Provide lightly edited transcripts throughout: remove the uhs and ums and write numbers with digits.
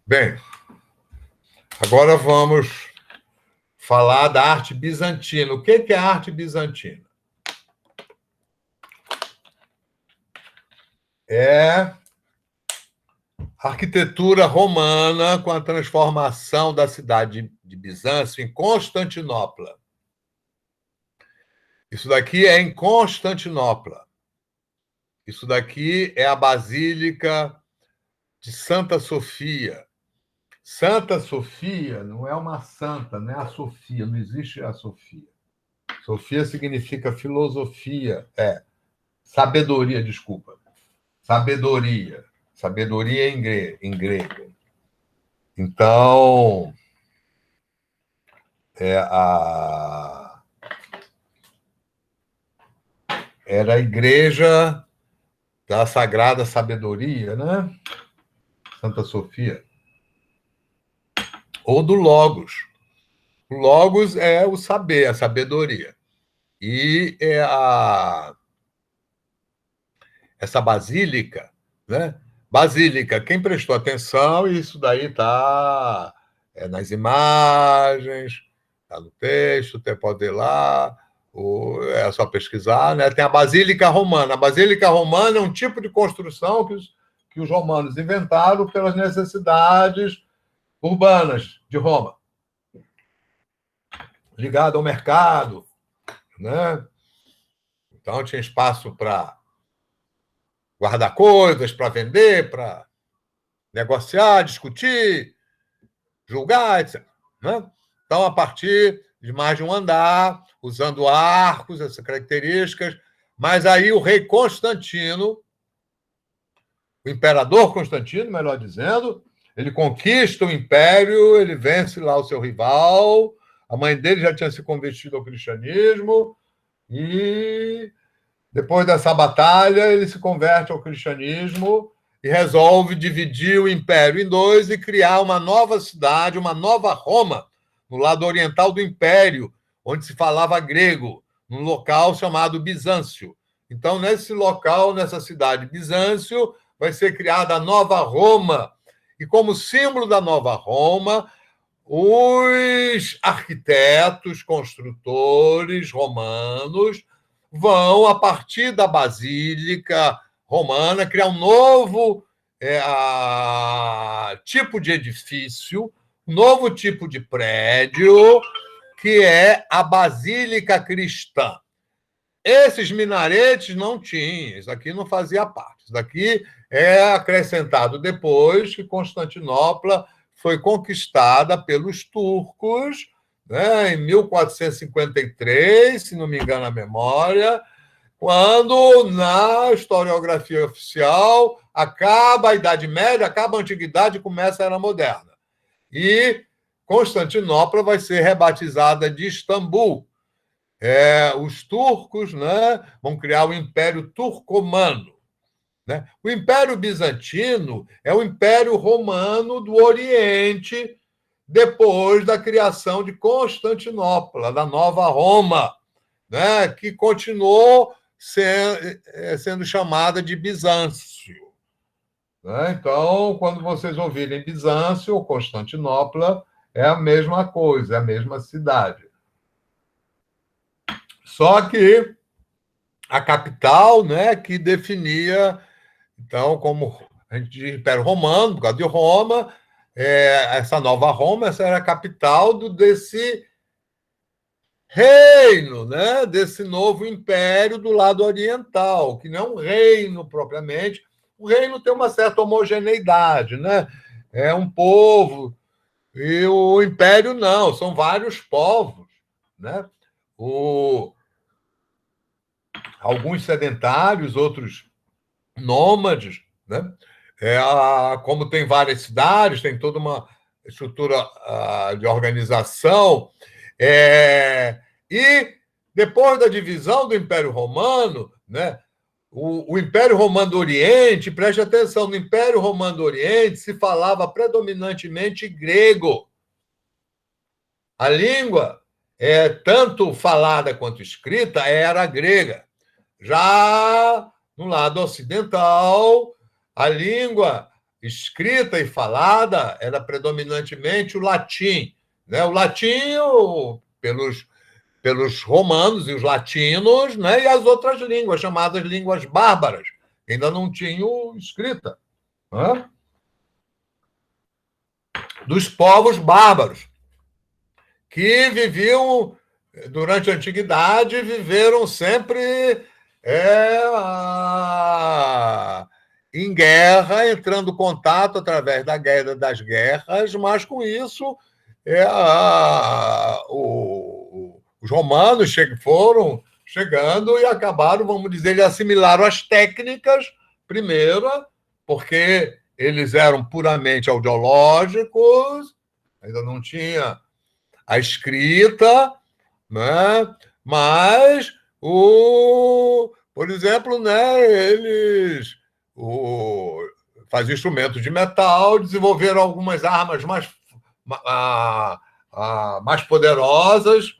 Bem, agora vamos falar da arte bizantina. O que é a arte bizantina? É a arquitetura romana com a transformação da cidade de Bizâncio em Constantinopla. Isso daqui é em Constantinopla. Isso daqui é a Basílica de Santa Sofia. Santa Sofia não é uma santa, não é a Sofia, não existe a Sofia. Sofia significa filosofia, sabedoria, desculpa. Sabedoria. Sabedoria em grego. Então, era a igreja da Sagrada Sabedoria, né? Santa Sofia. Ou do Logos. O Logos é o saber, a sabedoria. E essa basílica, né? Basílica, quem prestou atenção, isso daí está nas está no texto, você pode ir lá, é só pesquisar, né? Tem a Basílica Romana. A Basílica Romana é um tipo de construção que os romanos inventaram pelas necessidades urbanas de Roma, ligado ao mercado, né? Então tinha espaço para guardar coisas, para vender, para negociar, discutir, julgar, etc. Né? Então, a partir de mais de um andar, usando arcos, essas características, mas aí o rei Constantino, o imperador Constantino, melhor dizendo, ele conquista o império, ele vence lá o seu rival, a mãe dele já tinha se convertido ao cristianismo, e depois dessa batalha ele se converte ao cristianismo e resolve dividir o império em dois e criar uma nova cidade, uma nova Roma, no lado oriental do império, onde se falava grego, num local chamado Bizâncio. Então, nesse local, nessa cidade Bizâncio, vai ser criada a nova Roma. E como símbolo da nova Roma, os arquitetos, construtores romanos vão, a partir da Basílica Romana, criar um novo tipo de edifício, um novo tipo de prédio, que é a Basílica Cristã. Esses minaretes não tinham, isso aqui não fazia parte. Isso daqui é acrescentado depois que Constantinopla foi conquistada pelos turcos, né, em 1453, se não me engano a memória, quando na historiografia oficial acaba a Idade Média, acaba a Antiguidade e começa a Era Moderna. E Constantinopla vai ser rebatizada de Istambul. Os turcos, né, vão criar o Império Turcomano. Né? O Império Bizantino é o Império Romano do Oriente, depois da criação de Constantinopla, da Nova Roma, né, que continuou sendo chamada de Bizâncio. Né? Então, quando vocês ouvirem Bizâncio ou Constantinopla, é a mesma coisa, é a mesma cidade. Só que a capital, né, que definia, então, como a gente diz Império Romano, por causa de Roma, essa nova Roma, essa era a capital desse reino, né, desse novo império do lado oriental, que não é um reino propriamente. O reino tem uma certa homogeneidade, né? É um povo, e o império não, são vários povos, né? Alguns sedentários, outros nômades, né? Como tem várias cidades, tem toda uma estrutura de organização. E depois da divisão do Império Romano, né, o Império Romano do Oriente, preste atenção, no Império Romano do Oriente se falava predominantemente grego. a língua, tanto falada quanto escrita, era grega. Já no lado ocidental, a língua escrita e falada era predominantemente o latim. Né? O latim, pelos romanos e os latinos, né? E as outras línguas, chamadas línguas bárbaras, ainda não tinham escrita. Né? Dos povos bárbaros, que viviam, durante a antiguidade, viveram sempre em guerra, entrando em contato através das guerras, mas com isso os romanos foram chegando e acabaram, vamos dizer, eles assimilaram as técnicas primeiro, porque eles eram puramente audiológicos, ainda não tinha a escrita, né? Mas, por exemplo, né, eles faziam instrumentos de metal, desenvolveram algumas armas mais poderosas,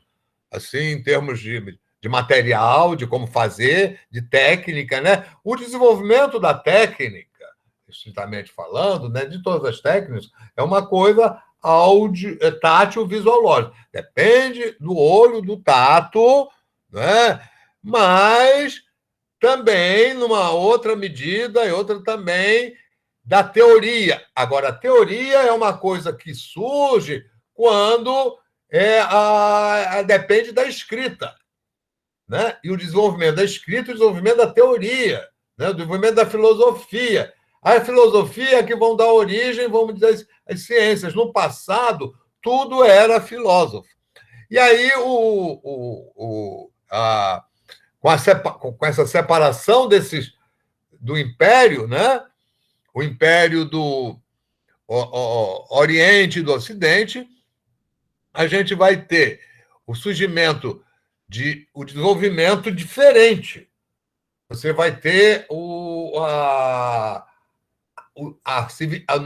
assim, em termos de material, de como fazer, de técnica, né? O desenvolvimento da técnica, estritamente falando, né, de todas as técnicas, é uma coisa tátil visuológica. Depende do olho, do tato, né? Mas também, numa outra medida, e outra também, da teoria. Agora, a teoria é uma coisa que surge quando depende da escrita. Né? E o desenvolvimento da escrita e o desenvolvimento da teoria, né? O desenvolvimento da filosofia. A filosofia é que vão dar origem, vamos dizer, às ciências. No passado, tudo era filósofo. E aí, com essa separação do império, né? O império do Oriente e do Ocidente, a gente vai ter o surgimento o desenvolvimento diferente. Você vai ter no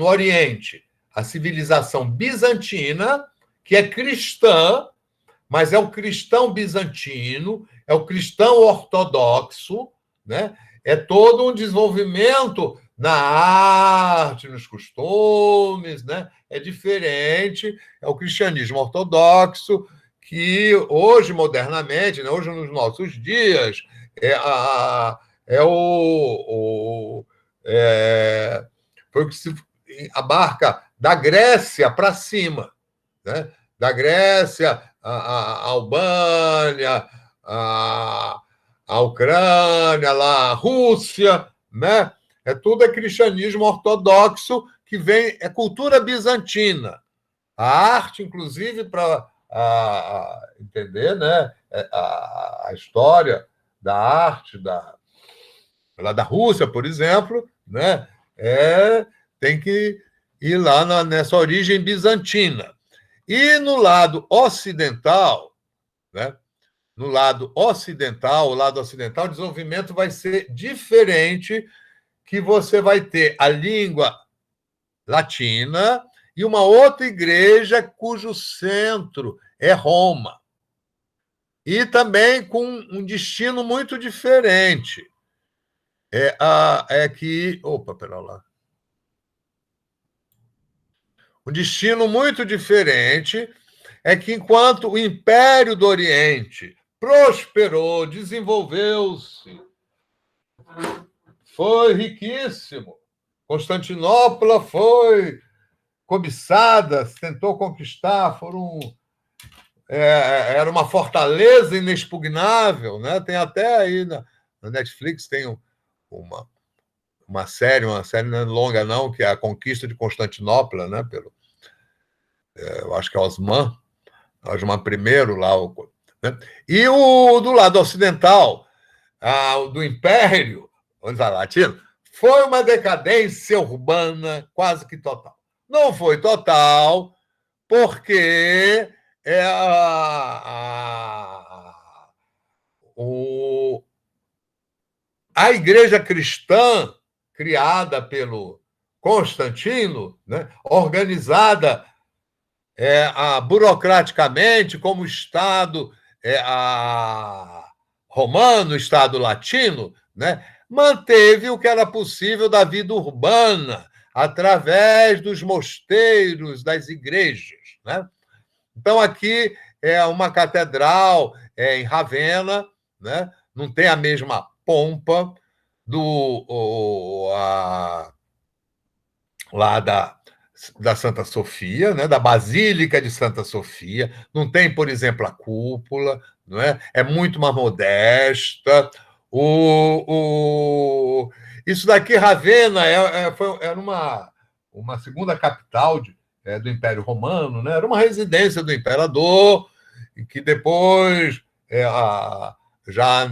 Oriente a civilização bizantina, que é cristã, mas é o cristão bizantino, é o cristão ortodoxo, né? É todo um desenvolvimento na arte, nos costumes, né? É diferente, é o cristianismo ortodoxo, que hoje, modernamente, né? Hoje, nos nossos dias, foi o que se abarca da Grécia para cima, né? Da Grécia, a Albânia, a Ucrânia, lá, a Rússia, né? Tudo cristianismo ortodoxo que vem, é cultura bizantina. A arte, inclusive, para entender, né? A história da arte lá da Rússia, por exemplo, né? Tem que ir lá nessa origem bizantina. E no lado ocidental, né? No lado ocidental, o desenvolvimento vai ser diferente, que você vai ter a língua latina e uma outra igreja cujo centro é Roma. E também com um destino muito diferente. Opa, pera lá. Um destino muito diferente é que, enquanto o Império do Oriente prosperou, desenvolveu-se, foi riquíssimo, Constantinopla foi cobiçada, tentou conquistar, era uma fortaleza inexpugnável, né? Tem até aí na Netflix tem uma série não é longa não, que é a Conquista de Constantinopla, né? Eu acho que é Osman I lá, né? E do lado ocidental, do Império, vamos falar latino, foi uma decadência urbana quase que total. Não foi total, porque a igreja cristã, criada pelo Constantino, né, organizada burocraticamente, como o Estado romano, o Estado latino, né, manteve o que era possível da vida urbana através dos mosteiros, das igrejas. Né? Então, aqui é uma catedral em Ravenna, né? Não tem a mesma pompa lá da Santa Sofia, né? Da Basílica de Santa Sofia. Não tem, por exemplo, a cúpula, não é? É muito mais modesta. Isso daqui, Ravenna, era uma segunda capital do Império Romano, né? Era uma residência do imperador, que depois, já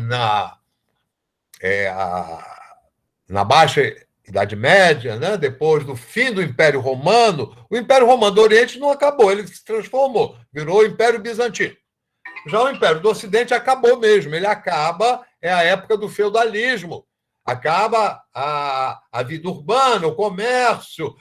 na Baixa Idade Média, né? Depois do fim do Império Romano, o Império Romano do Oriente não acabou, ele se transformou, virou o Império Bizantino. Já o Império do Ocidente acabou mesmo, ele acaba, é a época do feudalismo, acaba a vida urbana, o comércio,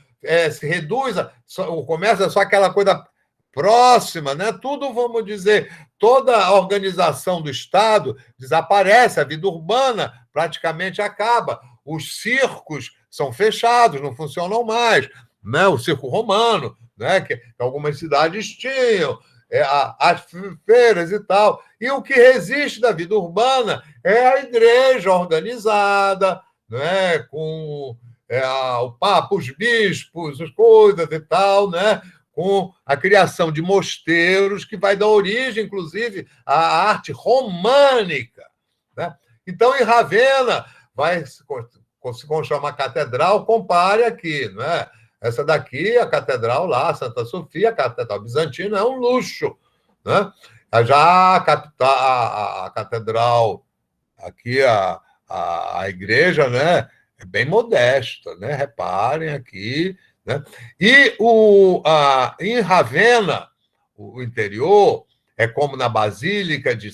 se reduz, o comércio é só aquela coisa próxima, né? Tudo, vamos dizer, toda a organização do Estado desaparece, a vida urbana praticamente acaba, os circos são fechados, não funcionam mais, né? O circo romano, né? Que algumas cidades tinham, as feiras e tal. E o que resiste da vida urbana é a igreja organizada, né? Com o Papa, os bispos, as coisas e tal, né? Com a criação de mosteiros, que vai dar origem, inclusive, à arte românica. Né? Então, em Ravenna, vai se construir uma catedral, compare aqui, né? Essa daqui, a catedral lá, Santa Sofia, a catedral bizantina, é um luxo. Né? Já a catedral, aqui, a igreja, né? É bem modesta, né? Reparem aqui. Né? E em Ravenna, o interior, é como na Basílica de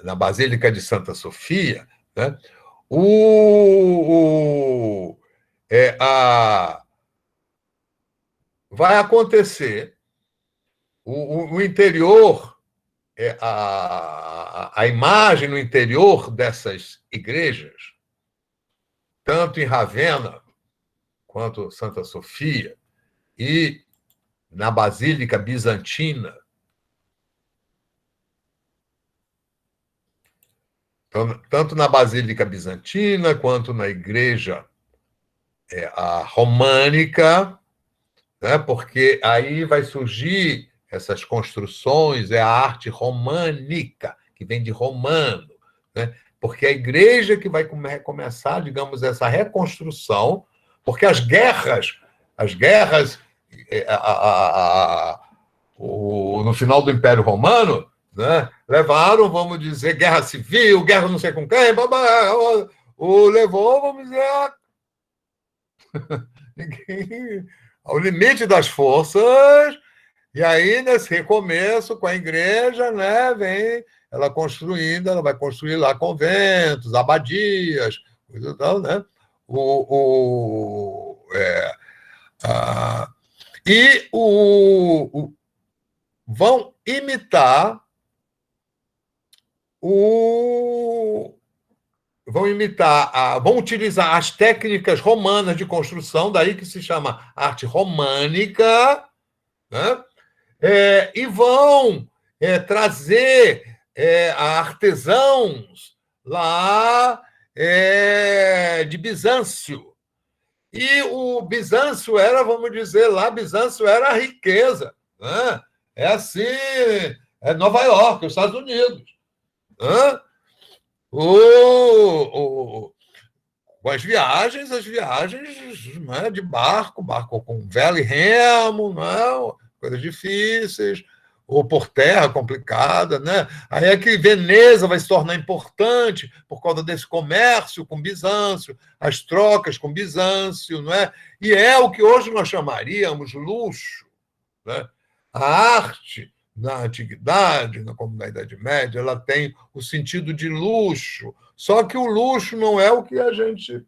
na Basílica de Santa Sofia, né? Vai acontecer o interior, a imagem no interior dessas igrejas, tanto em Ravenna quanto Santa Sofia e na Basílica Bizantina, tanto na Basílica Bizantina quanto na igreja a românica, né? Porque aí vai surgir essas construções, é a arte românica, que vem de romano, né? Porque a igreja que vai começar, digamos, essa reconstrução, porque as guerras no final do Império Romano, né, levaram, vamos dizer, guerra civil, guerra não sei com quem, levou, vamos dizer, ao limite das forças, e aí, nesse recomeço com a igreja, né, vem ela construindo, ela vai construir lá conventos, abadias, coisa e tal, né? E vão imitar vão utilizar as técnicas romanas de construção, daí que se chama arte românica, né? E vão trazer artesãos lá de Bizâncio. E o Bizâncio era, vamos dizer lá, Bizâncio era a riqueza. Né? É assim, é Nova York, os Estados Unidos. Né? Com as viagens, né, de barco com vela e remo, né, coisas difíceis, ou por terra complicada, né? Aí é que Veneza vai se tornar importante por causa desse comércio com Bizâncio, as trocas com Bizâncio, não é? E é o que hoje nós chamaríamos luxo, né? A arte na antiguidade, como na Idade Média, ela tem o sentido de luxo. Só que o luxo não é o que a gente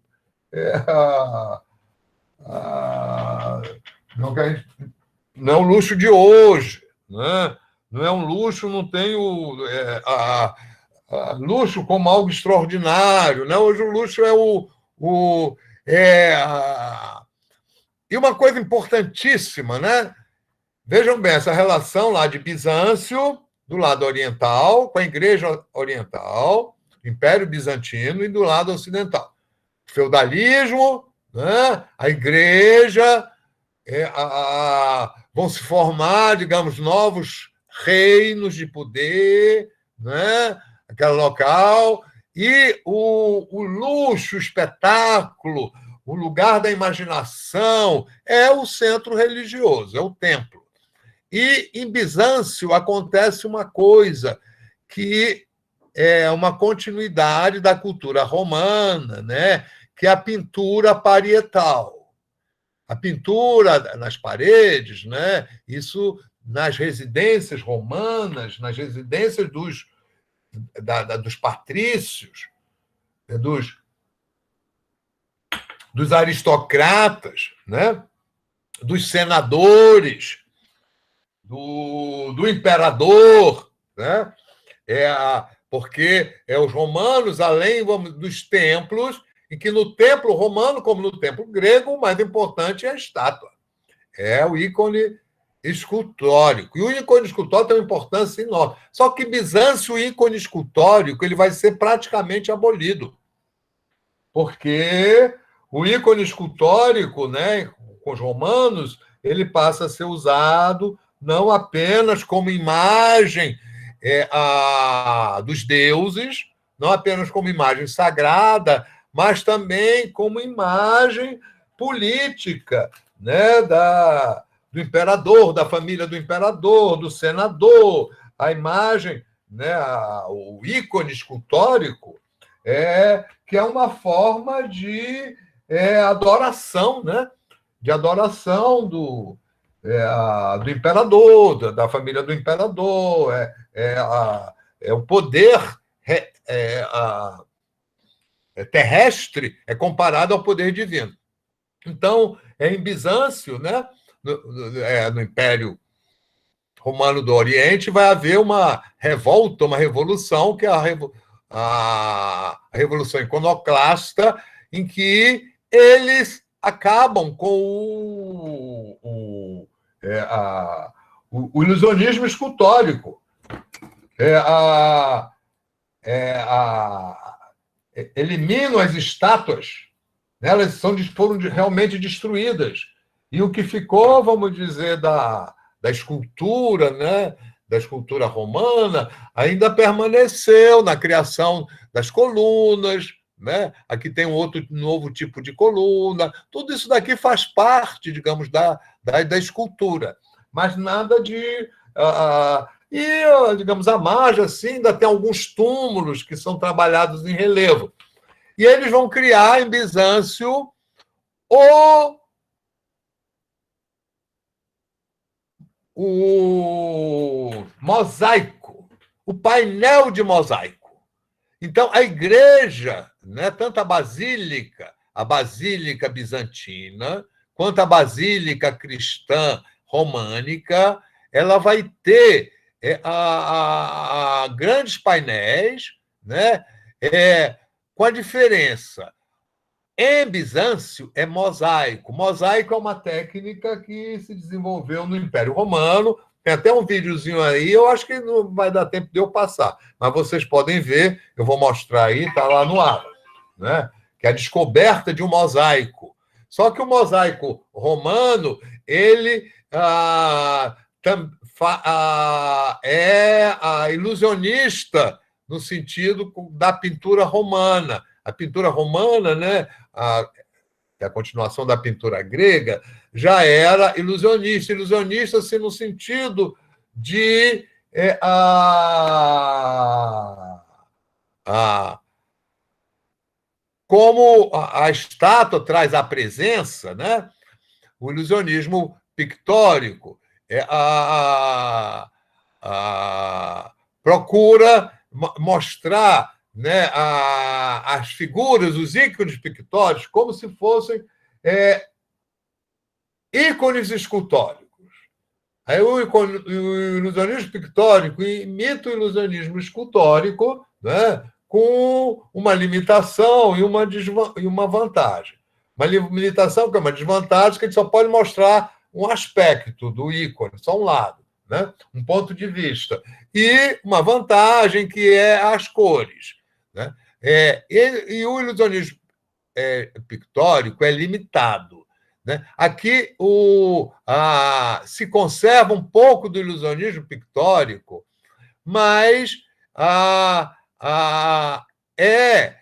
não, não é um luxo de hoje, né? Não é um luxo, não tem luxo como algo extraordinário, né? Hoje o luxo é o é a... E uma coisa importantíssima, né? Vejam bem, essa relação lá de Bizâncio, do lado oriental, com a Igreja Oriental, Império Bizantino, e do lado ocidental. Feudalismo, né? A Igreja, vão se formar, digamos, novos reinos de poder, né? Aquele local, e o luxo, o espetáculo, o lugar da imaginação é o centro religioso, é o templo. E em Bizâncio acontece uma coisa que é uma continuidade da cultura romana, né? Que é a pintura parietal. A pintura nas paredes, né? Isso nas residências romanas, nas residências dos patrícios, dos aristocratas, né? Dos senadores, do imperador, né? Porque os romanos, além dos templos, e que no templo romano, como no templo grego, o mais importante é a estátua. É o ícone escultórico. E o ícone escultórico tem uma importância enorme. Só que em Bizâncio, o ícone escultórico ele vai ser praticamente abolido. Porque o ícone escultórico, né, com os romanos, ele passa a ser usado não apenas como imagem dos deuses, não apenas como imagem sagrada, mas também como imagem política, né, do imperador, da família do imperador, do senador. A imagem, né, o ícone escultórico, que é uma forma de adoração, né? De adoração do imperador, da família do imperador, o poder terrestre é comparado ao poder divino. Então, em Bizâncio, né? No Império Romano do Oriente, vai haver uma revolta, uma revolução, que é a Revolução Iconoclasta, em que eles acabam com o ilusionismo escultórico. Eliminam as estátuas, né? Elas foram realmente destruídas. E o que ficou, vamos dizer, da escultura, né? Da escultura romana, ainda permaneceu na criação das colunas, né? Aqui tem um outro novo tipo de coluna. Tudo isso daqui faz parte, digamos, da escultura. Mas nada de... digamos, a margem, assim, ainda tem alguns túmulos que são trabalhados em relevo. E eles vão criar em Bizâncio o mosaico, o painel de mosaico. Então, a igreja, né, tanto a basílica bizantina, quanto a basílica cristã românica, ela vai ter grandes painéis, né, com a diferença. Em Bizâncio é mosaico. Mosaico é uma técnica que se desenvolveu no Império Romano. Tem até um videozinho aí, eu acho que não vai dar tempo de eu passar, mas vocês podem ver, eu vou mostrar aí, está lá no ar, né? Que é a descoberta de um mosaico. Só que o mosaico romano, ele é ilusionista no sentido da pintura romana. A pintura romana, né, a continuação da pintura grega, já era ilusionista. Ilusionista, assim, no sentido de como a estátua traz a presença, né? O ilusionismo pictórico procura mostrar, né, as figuras, os ícones pictóricos, como se fossem ícones escultóricos. Aí o ilusionismo pictórico imita o ilusionismo escultórico, né, com uma limitação e uma vantagem. Uma limitação que é uma desvantagem, que a gente só pode mostrar um aspecto do ícone, só um lado, né, um ponto de vista. E uma vantagem que é as cores. Né? E o ilusionismo pictórico é limitado. Né? Aqui se conserva um pouco do ilusionismo pictórico, mas é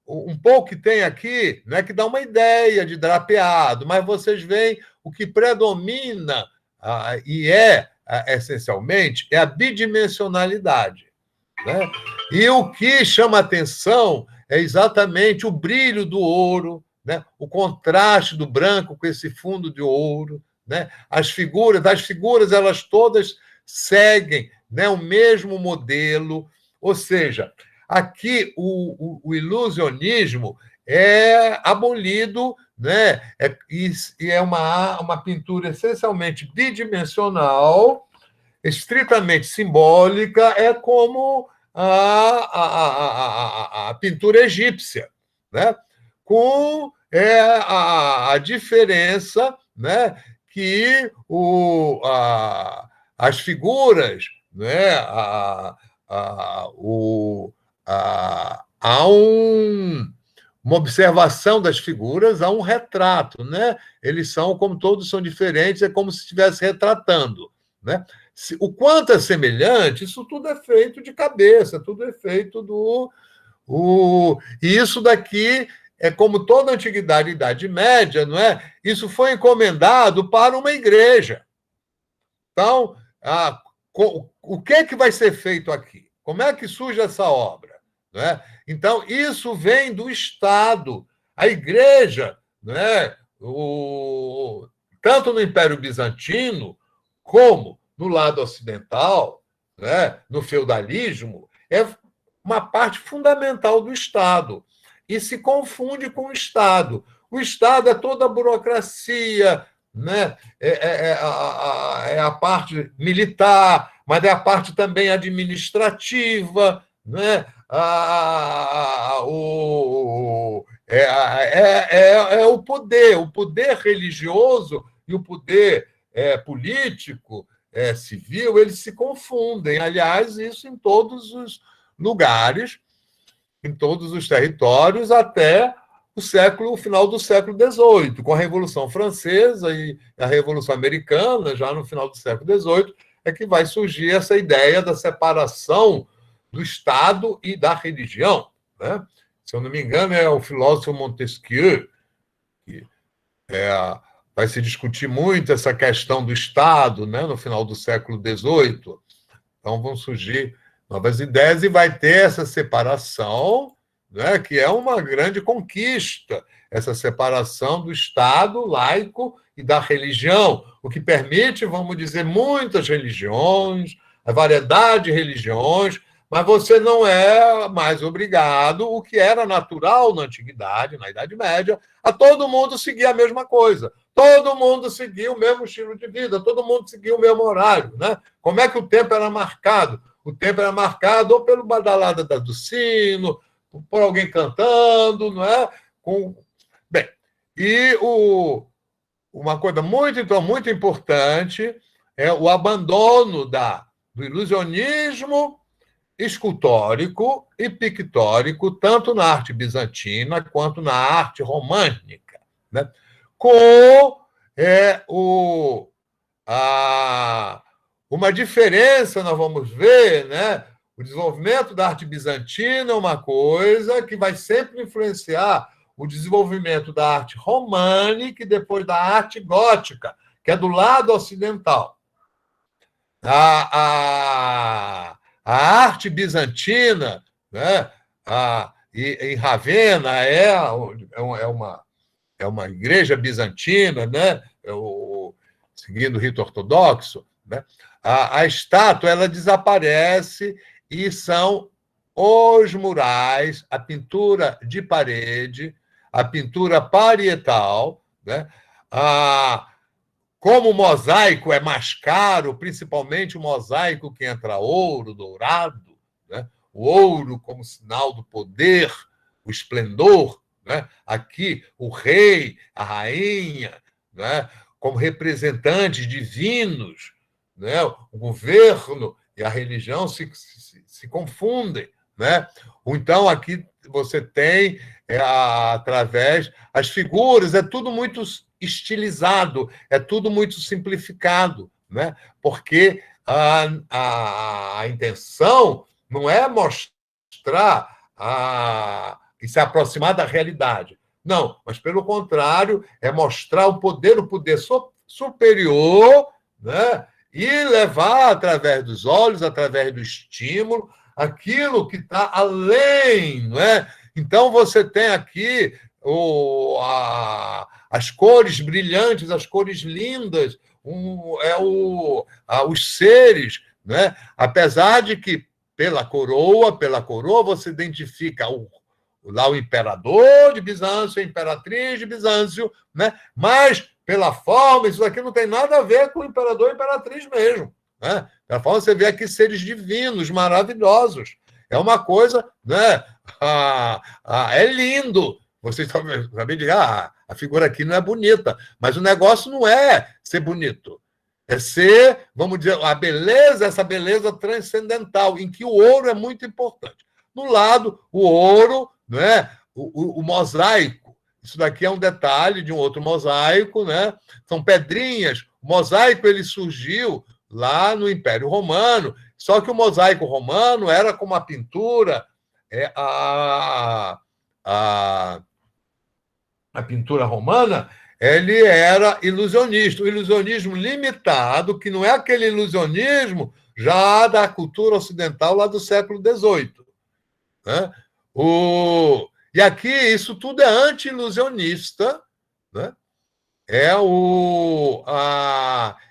um pouco que tem aqui, não é que dá uma ideia de drapeado, mas vocês veem o que predomina essencialmente é a bidimensionalidade. Né? E o que chama atenção é exatamente o brilho do ouro, né? O contraste do branco com esse fundo de ouro. Né? As figuras, elas todas seguem, né, o mesmo modelo. Ou seja, aqui o ilusionismo é abolido, né? E é uma pintura essencialmente bidimensional, estritamente simbólica, é como a pintura egípcia, né? Com a diferença, né, que as figuras, né, há uma observação das figuras, há um retrato, né? Eles são, como todos são diferentes, é como se estivesse retratando. Né? O quanto é semelhante, isso tudo é feito de cabeça, tudo é feito e isso daqui é como toda a antiguidade e Idade Média, não é? Isso foi encomendado para uma igreja. Então, o que é que vai ser feito aqui? Como é que surge essa obra? Não é? Então, isso vem do Estado. A igreja, não é? Tanto no Império Bizantino, como no lado ocidental, né, no feudalismo, é uma parte fundamental do Estado. E se confunde com o Estado. O Estado é toda a burocracia, né? É a parte militar, mas é a parte também administrativa, né? É o poder religioso e o poder político, civil, eles se confundem. Aliás, isso em todos os lugares, em todos os territórios, até o final do século XVIII, com a Revolução Francesa e a Revolução Americana, já no final do século XVIII, é que vai surgir essa ideia da separação do Estado e da religião. Né? Se eu não me engano, é o filósofo Montesquieu, que vai se discutir muito essa questão do Estado, né, no final do século XVIII. Então, vão surgir novas ideias e vai ter essa separação, né, que é uma grande conquista, essa separação do Estado laico e da religião, o que permite, vamos dizer, muitas religiões, a variedade de religiões, mas você não é mais obrigado, o que era natural na Antiguidade, na Idade Média, a todo mundo seguir a mesma coisa. Todo mundo seguia o mesmo estilo de vida, todo mundo seguia o mesmo horário. Né? Como é que o tempo era marcado? O tempo era marcado ou pelo badalada do sino, por alguém cantando, não é? Bem, e uma coisa muito importante é o abandono do ilusionismo escultórico e pictórico, tanto na arte bizantina quanto na arte românica, né? Com uma diferença, nós vamos ver, né? O desenvolvimento da arte bizantina é uma coisa que vai sempre influenciar o desenvolvimento da arte românica e depois da arte gótica, que é do lado ocidental. A arte bizantina, né? Em Ravenna é uma igreja bizantina, né? Seguindo o rito ortodoxo, né? A estátua ela desaparece e são os murais, a pintura de parede, a pintura parietal, né? como o mosaico é mais caro, principalmente o mosaico que entra ouro, dourado, né? O ouro como sinal do poder, o esplendor, né? Aqui o rei, a rainha, né? Como representantes divinos, né? O governo e a religião se confundem, né? Então, aqui você tem, através, as figuras, é tudo muito estilizado, é tudo muito simplificado, né? Porque a intenção não é mostrar e se aproximar da realidade. Não, mas pelo contrário, é mostrar o poder superior, né? E levar através dos olhos, através do estímulo, aquilo que está além, não é? Então você tem aqui as cores brilhantes, as cores lindas, os seres, né? Apesar de que pela coroa você identifica lá o imperador de Bizâncio, a imperatriz de Bizâncio, né? Mas pela forma, isso aqui não tem nada a ver com o imperador e imperatriz mesmo, né? Pela forma, você vê aqui seres divinos, maravilhosos. É uma coisa, né? É lindo. Vocês também dizem, a figura aqui não é bonita, mas o negócio não é ser bonito. É ser, vamos dizer, a beleza, essa beleza transcendental, em que o ouro é muito importante. No lado, o ouro, né? O mosaico. Isso daqui é um detalhe de um outro mosaico, né? São pedrinhas. O mosaico ele surgiu lá no Império Romano, só que o mosaico romano era como a pintura, a pintura romana, ele era ilusionista, o ilusionismo limitado, que não é aquele ilusionismo já da cultura ocidental lá do século XVIII. Né? E aqui isso tudo é anti-ilusionista, né?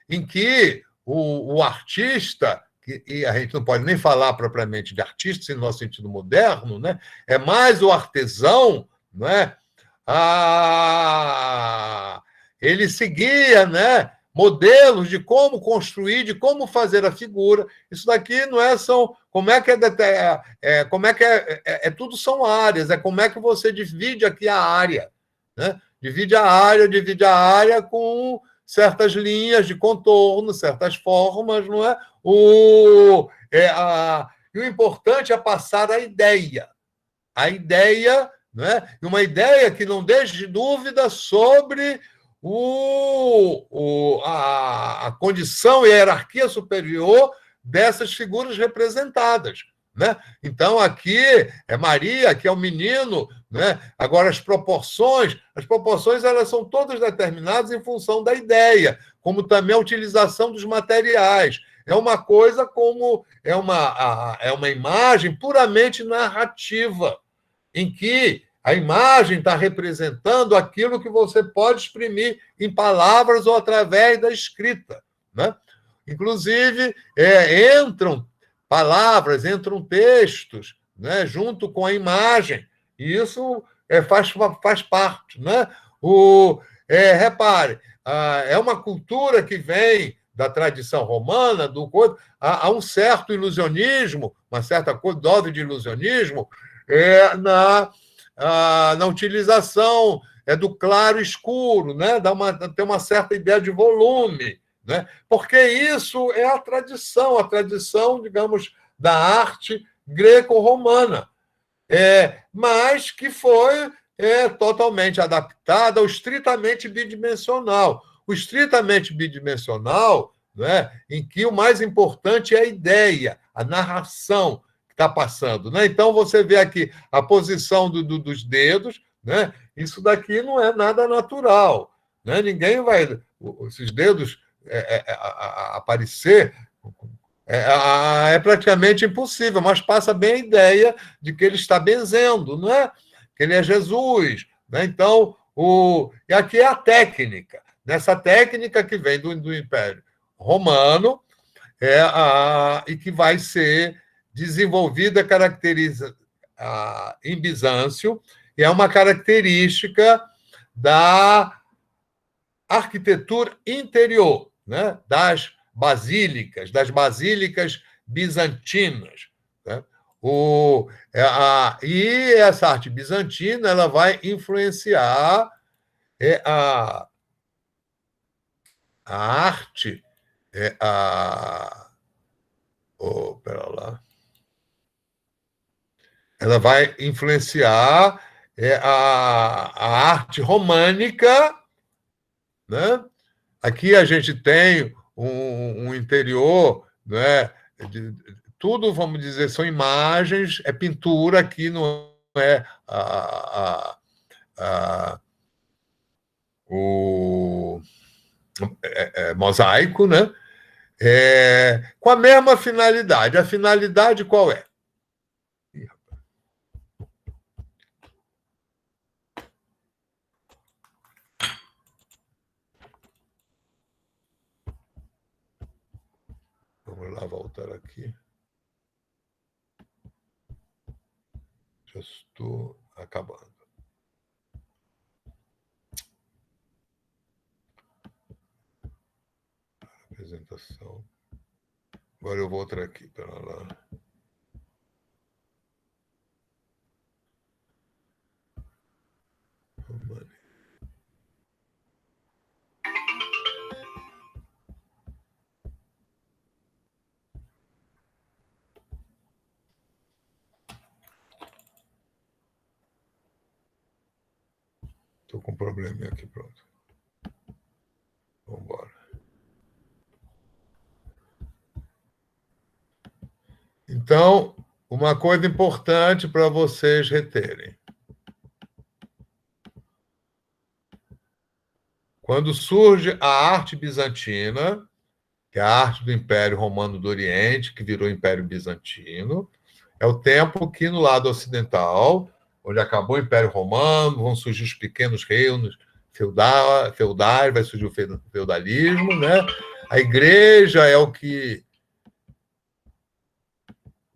Em que o artista, e a gente não pode nem falar propriamente de artista, no nosso sentido moderno, né? É mais o artesão, não é? Ele seguia, né? Modelos de como construir, de como fazer a figura. Isso daqui não é são como é que como é que tudo são áreas, é como é que você divide aqui a área, né? Divide a área com certas linhas de contorno, certas formas, não é? E o importante é passar a ideia. A ideia, né? E uma ideia que não deixe dúvida sobre a condição e a hierarquia superior dessas figuras representadas. Né? Então, aqui é Maria, aqui é o menino, né? Agora, as proporções elas são todas determinadas em função da ideia, como também a utilização dos materiais. É uma coisa como é uma imagem puramente narrativa, em que a imagem está representando aquilo que você pode exprimir em palavras ou através da escrita. Né? Inclusive, entram palavras, entram textos, né, junto com a imagem. E isso faz parte. Né? Repare, é uma cultura que vem da tradição romana, há um certo ilusionismo, uma certa dose de ilusionismo na utilização do claro e escuro, né? Tem uma certa ideia de volume, né? Porque isso é a tradição, digamos, da arte greco-romana, mas que foi totalmente adaptada ao estritamente bidimensional. O estritamente bidimensional, né? Em que o mais importante é a ideia, a narração está passando. Né? Então, você vê aqui a posição dos dedos, né? Isso daqui não é nada natural. Né? Ninguém vai... Esses dedos aparecer é praticamente impossível, mas passa bem a ideia de que ele está benzendo, não é? Que ele é Jesus. Né? Então, e aqui é a técnica. Nessa técnica que vem do Império Romano e que vai ser desenvolvida, caracteriza em Bizâncio, e é uma característica arquitetura interior, né, das basílicas bizantinas. Né? E essa arte bizantina ela vai influenciar a arte, pera lá, ela vai influenciar a arte românica, né? Aqui a gente tem um interior, né? Tudo, vamos dizer, são imagens, é pintura, aqui não é o mosaico, né? Com a mesma finalidade. A finalidade qual é? Vamos lá voltar aqui. Já estou acabando. Apresentação. Agora eu vou outra aqui. Pera lá. Estou com um probleminha aqui, pronto. Vamos embora. Então, uma coisa importante para vocês reterem. Quando surge a arte bizantina, que é a arte do Império Romano do Oriente, que virou Império Bizantino, é o tempo que, no lado ocidental, onde acabou o Império Romano, vão surgir os pequenos reinos feudais, vai surgir o feudalismo, né? A igreja é o que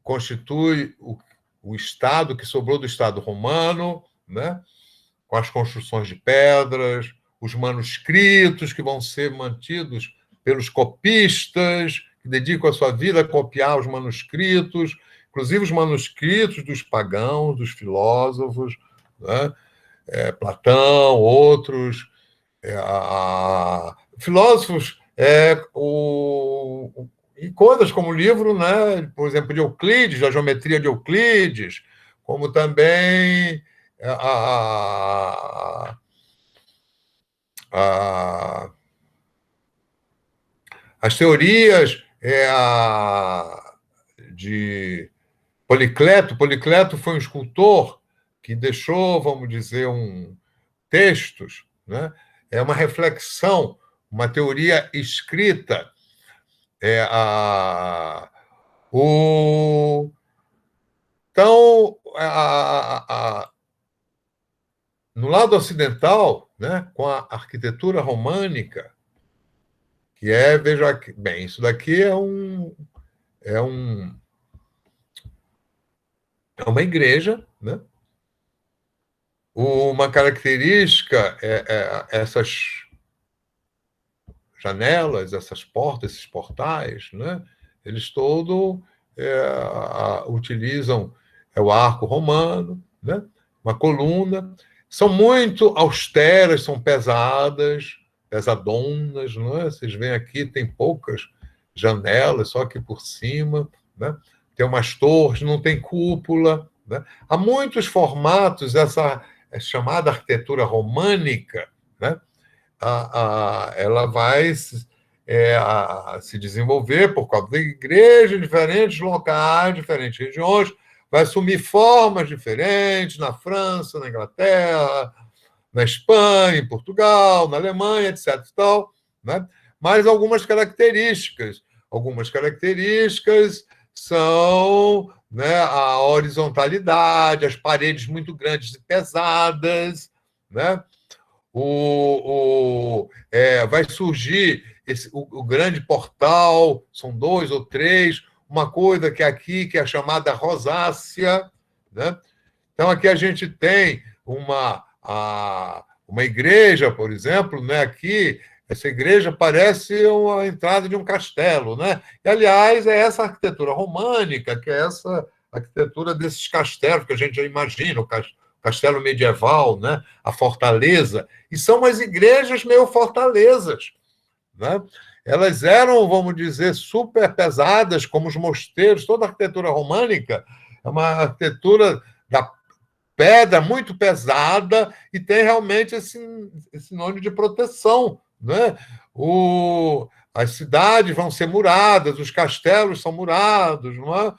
constitui o Estado que sobrou do Estado romano, né? Com as construções de pedras, os manuscritos que vão ser mantidos pelos copistas, que dedicam a sua vida a copiar os manuscritos, inclusive os manuscritos dos pagãos, dos filósofos, né? Platão, outros. Filósofos, e coisas como o livro, né? Por exemplo, de Euclides, da geometria de Euclides, como também as teorias de Policleto. Policleto foi um escultor que deixou, vamos dizer, textos, né? É uma reflexão, uma teoria escrita. Então, no lado ocidental, né, com a arquitetura românica, que veja aqui, bem, isso daqui é uma igreja, né? Uma característica essas janelas, essas portas, esses portais, né? Eles todos utilizam o arco romano, né? Uma coluna. São muito austeras, são pesadas, pesadonas, né? Vocês veem aqui, tem poucas janelas, só aqui por cima, né? Tem umas torres, não tem cúpula, né? Há muitos formatos, essa chamada arquitetura românica, né? Ela vai se desenvolver por causa da igreja, em diferentes locais, diferentes regiões, vai assumir formas diferentes na França, na Inglaterra, na Espanha, em Portugal, na Alemanha, etc. E tal, né? Mas algumas características são, né, a horizontalidade, as paredes muito grandes e pesadas, né? Vai surgir o grande portal, são 2 ou 3, uma coisa que aqui que é chamada rosácea, né? Então aqui a gente tem uma uma igreja, por exemplo, né, aqui, essa igreja parece a entrada de um castelo, né? E, aliás, é essa arquitetura românica, que é essa arquitetura desses castelos que a gente já imagina, o castelo medieval, né? A fortaleza, e são as igrejas meio fortalezas, né? Elas eram, vamos dizer, super pesadas, como os mosteiros, toda a arquitetura românica é uma arquitetura da pedra muito pesada e tem realmente esse sinônimo de proteção, né? As cidades vão ser muradas, os castelos são murados, não é?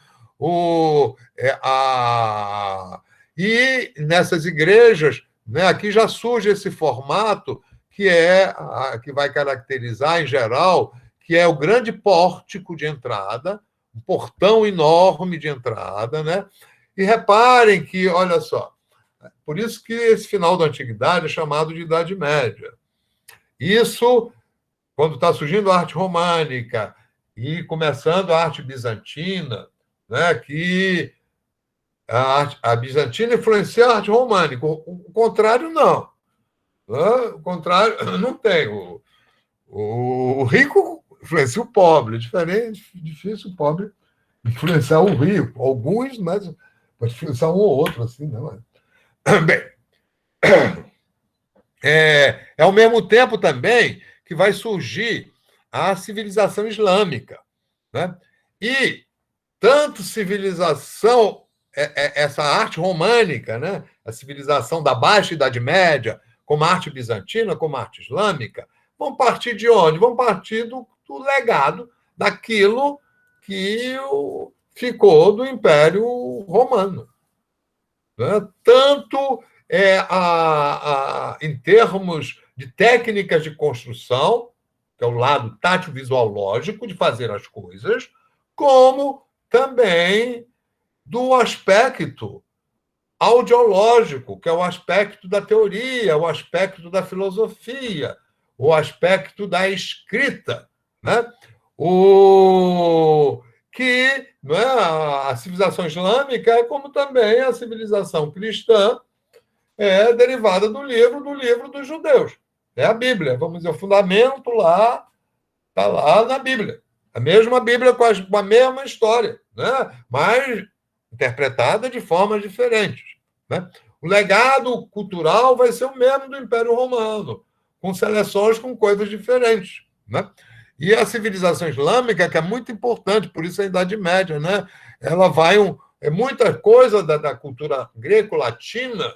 E nessas igrejas, né, aqui já surge esse formato que vai caracterizar, em geral, que é o grande pórtico de entrada, um portão enorme de entrada, né? E reparem que, olha só, por isso que esse final da Antiguidade é chamado de Idade Média. Isso, quando está surgindo a arte românica e começando a arte bizantina, né, que a bizantina influencia a arte românica, o contrário não. O contrário não tem. O rico influencia o pobre, é diferente, difícil o pobre influenciar o rico. Alguns, mas pode influenciar um ou outro, assim, não é? Bem, ao mesmo tempo também que vai surgir a civilização islâmica, né? E tanto civilização, essa arte românica, né? A civilização da Baixa Idade Média, como a arte bizantina, como a arte islâmica, vão partir de onde? Vão partir do legado daquilo que ficou do Império Romano, né? Tanto em termos de técnicas de construção, que é o lado tátil-visual lógico de fazer as coisas, como também do aspecto audiológico, que é o aspecto da teoria, o aspecto da filosofia, o aspecto da escrita, né? Que não é, a civilização islâmica é como também a civilização cristã é derivada do livro dos judeus. É a Bíblia, vamos dizer, o fundamento lá está lá na Bíblia. A mesma Bíblia com a mesma história, né? Mas interpretada de formas diferentes, né? O legado cultural vai ser o mesmo do Império Romano, com seleções com coisas diferentes, né? E a civilização islâmica, que é muito importante, por isso a Idade Média, né? Ela vai muita coisa da cultura greco-latina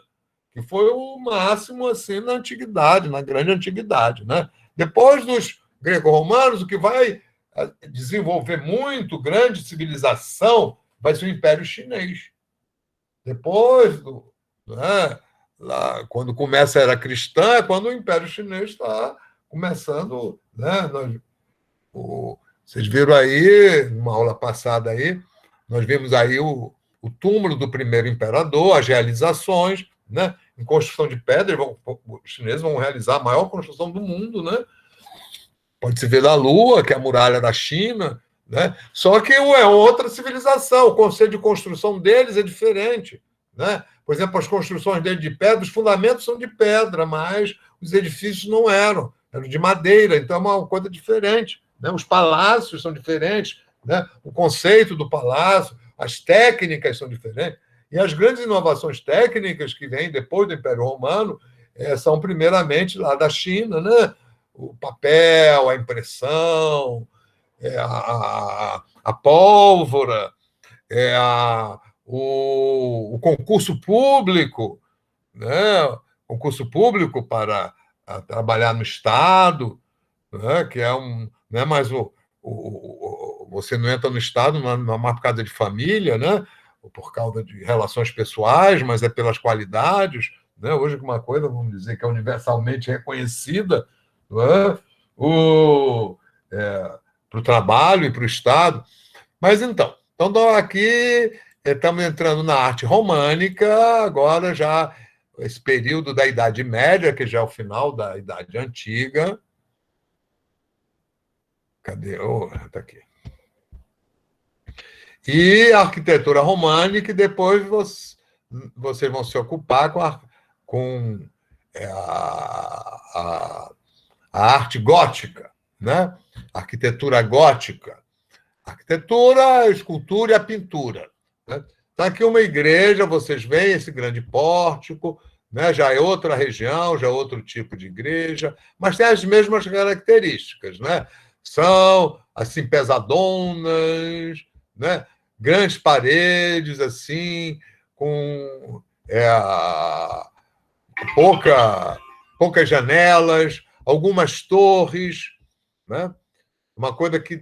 que foi o máximo assim na antiguidade, na grande antiguidade, né? Depois dos greco-romanos, o que vai desenvolver muito grande civilização vai ser o Império Chinês. Depois né, lá, quando começa a era cristã, é quando o Império Chinês está começando, né? Vocês viram aí, numa aula passada aí, nós vimos aí o túmulo do primeiro imperador, as realizações, né? Em construção de pedra, os chineses vão realizar a maior construção do mundo, né? Pode-se ver da Lua, que é a muralha da China, né? Só que é outra civilização, o conceito de construção deles é diferente, né? Por exemplo, as construções deles de pedra, os fundamentos são de pedra, mas os edifícios não eram de madeira, então é uma coisa diferente, né? Os palácios são diferentes, né? O conceito do palácio, as técnicas são diferentes. E as grandes inovações técnicas que vêm depois do Império Romano são primeiramente lá da China, né? O papel, a impressão, a pólvora, o concurso público, né? Concurso público para trabalhar no Estado, né? Que não é mais você não entra no Estado, não é mais por causa de família, né? Ou por causa de relações pessoais, mas é pelas qualidades, né? Hoje, uma coisa, vamos dizer, que é universalmente reconhecida, não é? Para o trabalho e para o Estado. Mas então aqui estamos entrando na arte românica, agora já esse período da Idade Média, que já é o final da Idade Antiga. Cadê? Está aqui. E a arquitetura românica, e depois vocês vão se ocupar com a arte gótica, né? A arquitetura gótica. A arquitetura, a escultura e a pintura. Né? Então, aqui uma igreja, vocês veem esse grande pórtico, né? Já é outra região, já é outro tipo de igreja, mas tem as mesmas características. Né? São, assim, pesadonas, né? Grandes paredes, assim, com poucas janelas, algumas torres, né? Uma coisa que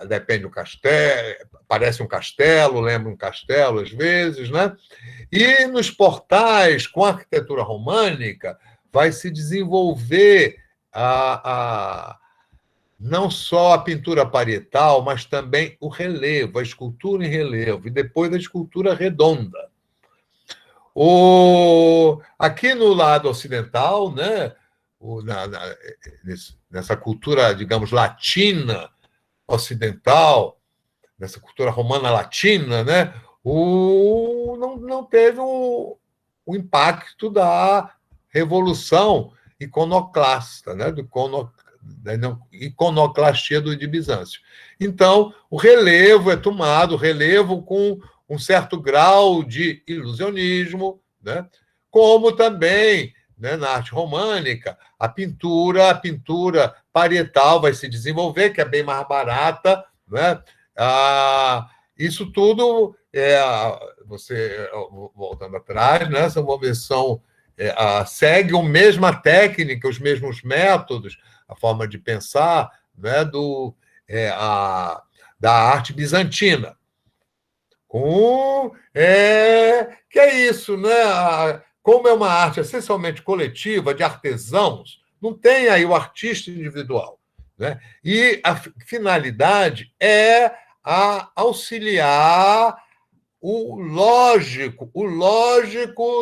depende do castelo, parece um castelo, lembra um castelo às vezes, né? E nos portais, com a arquitetura românica, vai se desenvolver não só a pintura parietal, mas também o relevo, a escultura em relevo, e depois a escultura redonda. Aqui no lado ocidental, né, nessa cultura, digamos, latina ocidental, nessa cultura romana latina, né, não teve o impacto da revolução iconoclasta, né, da iconoclastia de Bizâncio. Então, o relevo é tomado, o relevo com um certo grau de ilusionismo, né? Como também, né, na arte românica, a pintura parietal vai se desenvolver, que é bem mais barata, né? Isso tudo, você, voltando atrás, né, essa uma versão segue a mesma técnica, os mesmos métodos, a forma de pensar, né, da arte bizantina. Que é isso, né? Como é uma arte essencialmente coletiva, de artesãos, não tem aí o artista individual. Né? E a finalidade é auxiliar o lógico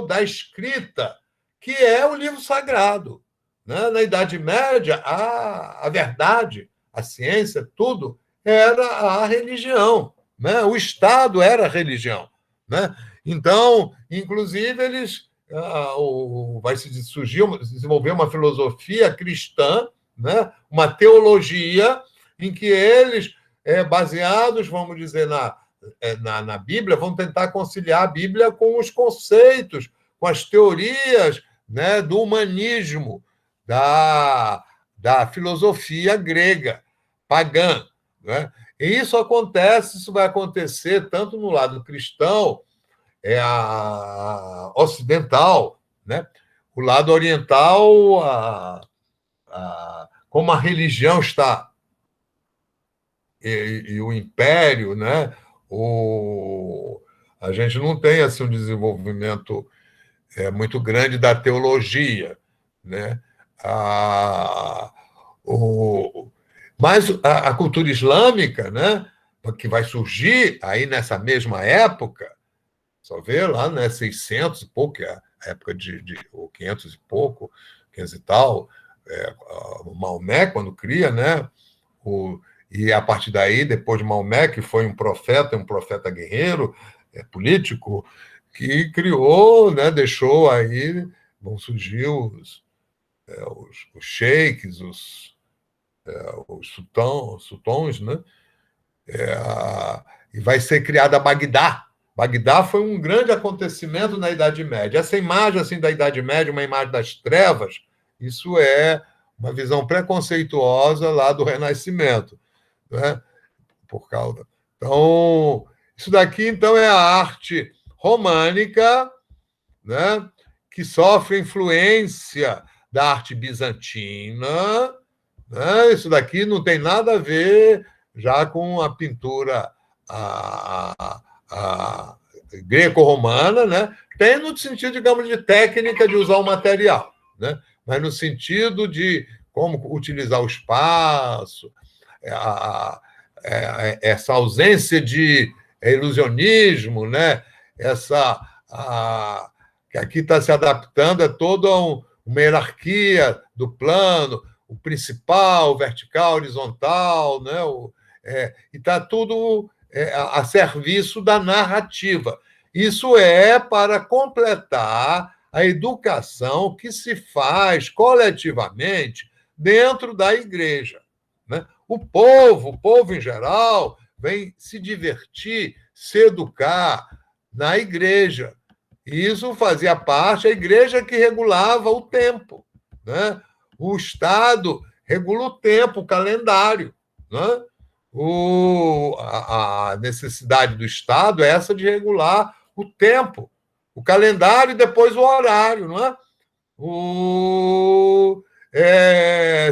da escrita, que é o livro sagrado. Né? Na Idade Média, a verdade, a ciência, tudo era a religião. Né? O Estado era a religião. Né? Então, inclusive, vai se desenvolver uma filosofia cristã, né? Uma teologia em que eles, baseados, vamos dizer, na Bíblia, vão tentar conciliar a Bíblia com os conceitos, com as teorias, né, do humanismo, da filosofia grega, pagã. Né? E isso vai acontecer tanto no lado cristão, ocidental, né? O lado oriental, como a religião está, e o império, né? A gente não tem assim, um desenvolvimento muito grande da teologia. Né? Mas a cultura islâmica, né, que vai surgir aí nessa mesma época, só vê lá, né, 600 e pouco, que é a época ou 500 e pouco, 500 e tal, o Maomé, quando cria, né, e a partir daí, depois de Maomé, que foi um profeta guerreiro, político, que criou, né, deixou aí, vão surgir os sheiks, os sultões, né? E vai ser criada Bagdá. Bagdá foi um grande acontecimento na Idade Média. Essa imagem assim da Idade Média, uma imagem das trevas, isso é uma visão preconceituosa lá do Renascimento, né? Por causa. Então, isso daqui então é a arte românica, né? Que sofre influência da arte bizantina. Né? Isso daqui não tem nada a ver já com a pintura a greco-romana, né? Tem no sentido, digamos, de técnica de usar o material, né? Mas no sentido de como utilizar o espaço, essa ausência de ilusionismo, né? Que aqui está se adaptando toda uma hierarquia do plano, o principal, o vertical, o horizontal, né? E está tudo a serviço da narrativa. Isso é para completar a educação que se faz coletivamente dentro da igreja. Né? O povo em geral, vem se divertir, se educar na igreja. Isso fazia parte, a igreja que regulava o tempo. Né? O Estado regula o tempo, o calendário. Né? A necessidade do Estado é essa de regular o tempo, o calendário e depois o horário. Não é?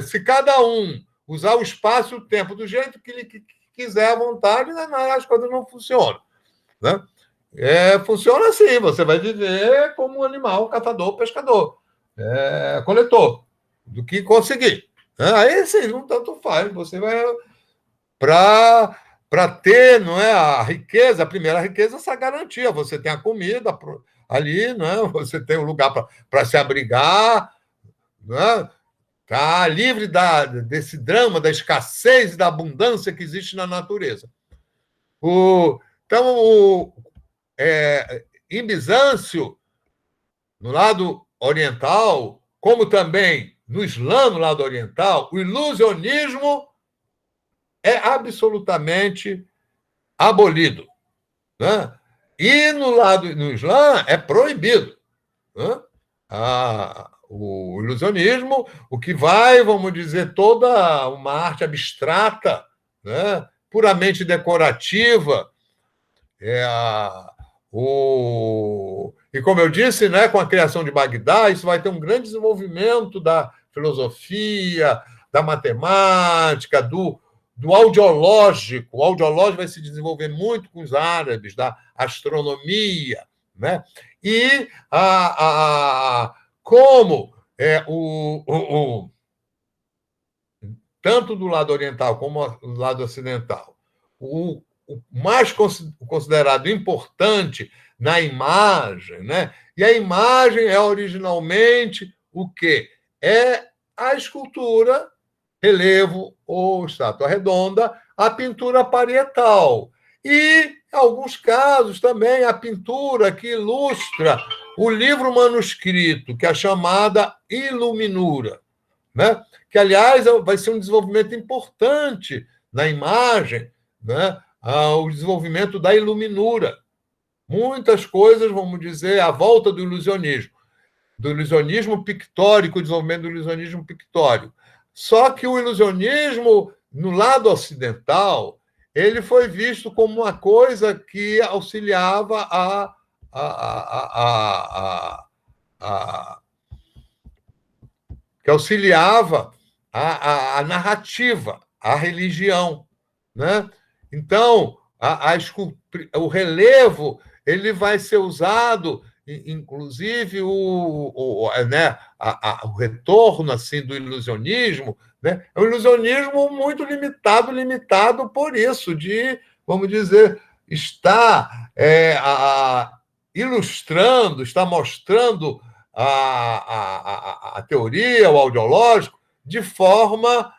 Se cada um usar o espaço e o tempo do jeito que ele quiser à vontade, as coisas não funcionam. Né? Funciona assim, você vai viver como um animal, caçador, pescador, coletor, do que conseguir. Né? Aí sim, não tanto faz, você vai para ter, não é, a riqueza, a primeira riqueza é essa garantia, você tem a comida ali, não é? Você tem um lugar para se abrigar, não é? Tá livre desse drama da escassez e da abundância que existe na natureza. Então, em Bizâncio, no lado oriental, como também no Islã, no lado oriental, o ilusionismo é absolutamente abolido. Né? E no Islã é proibido. Né? O ilusionismo, o que vai, vamos dizer, toda uma arte abstrata, né? Puramente decorativa, e como eu disse, né, com a criação de Bagdá, isso vai ter um grande desenvolvimento da filosofia, da matemática, do audiológico. O audiológico vai se desenvolver muito com os árabes, da astronomia. Né? E como tanto do lado oriental como do lado ocidental, o mais considerado importante na imagem, né? E a imagem é originalmente o quê? É a escultura, relevo ou estátua redonda, a pintura parietal. E, em alguns casos, também a pintura que ilustra o livro manuscrito, que é a chamada iluminura. Né? Que, aliás, vai ser um desenvolvimento importante na imagem, né? O desenvolvimento da iluminura. Muitas coisas, vamos dizer, à volta do ilusionismo pictórico, o desenvolvimento do ilusionismo pictórico. Só que o ilusionismo, no lado ocidental, ele foi visto como uma coisa que auxiliava a que auxiliava a narrativa, a religião. Né? Então, o relevo ele vai ser usado, inclusive né, o retorno assim, do ilusionismo, né? É um ilusionismo muito limitado por isso, de, vamos dizer, estar ilustrando, está mostrando a teoria, o audiológico, de forma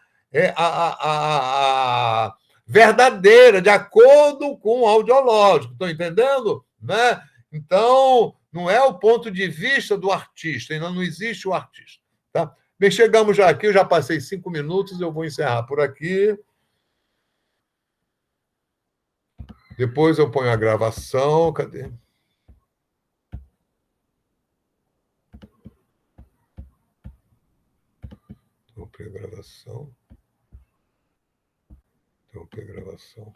verdadeira, de acordo com o audiológico. Estão entendendo? Né? Então, não é o ponto de vista do artista, ainda não existe o artista. Tá? Bem, chegamos já aqui, eu já passei 5 minutos, eu vou encerrar por aqui. Depois eu ponho a gravação. Cadê? Interromper a gravação. Interromper a gravação.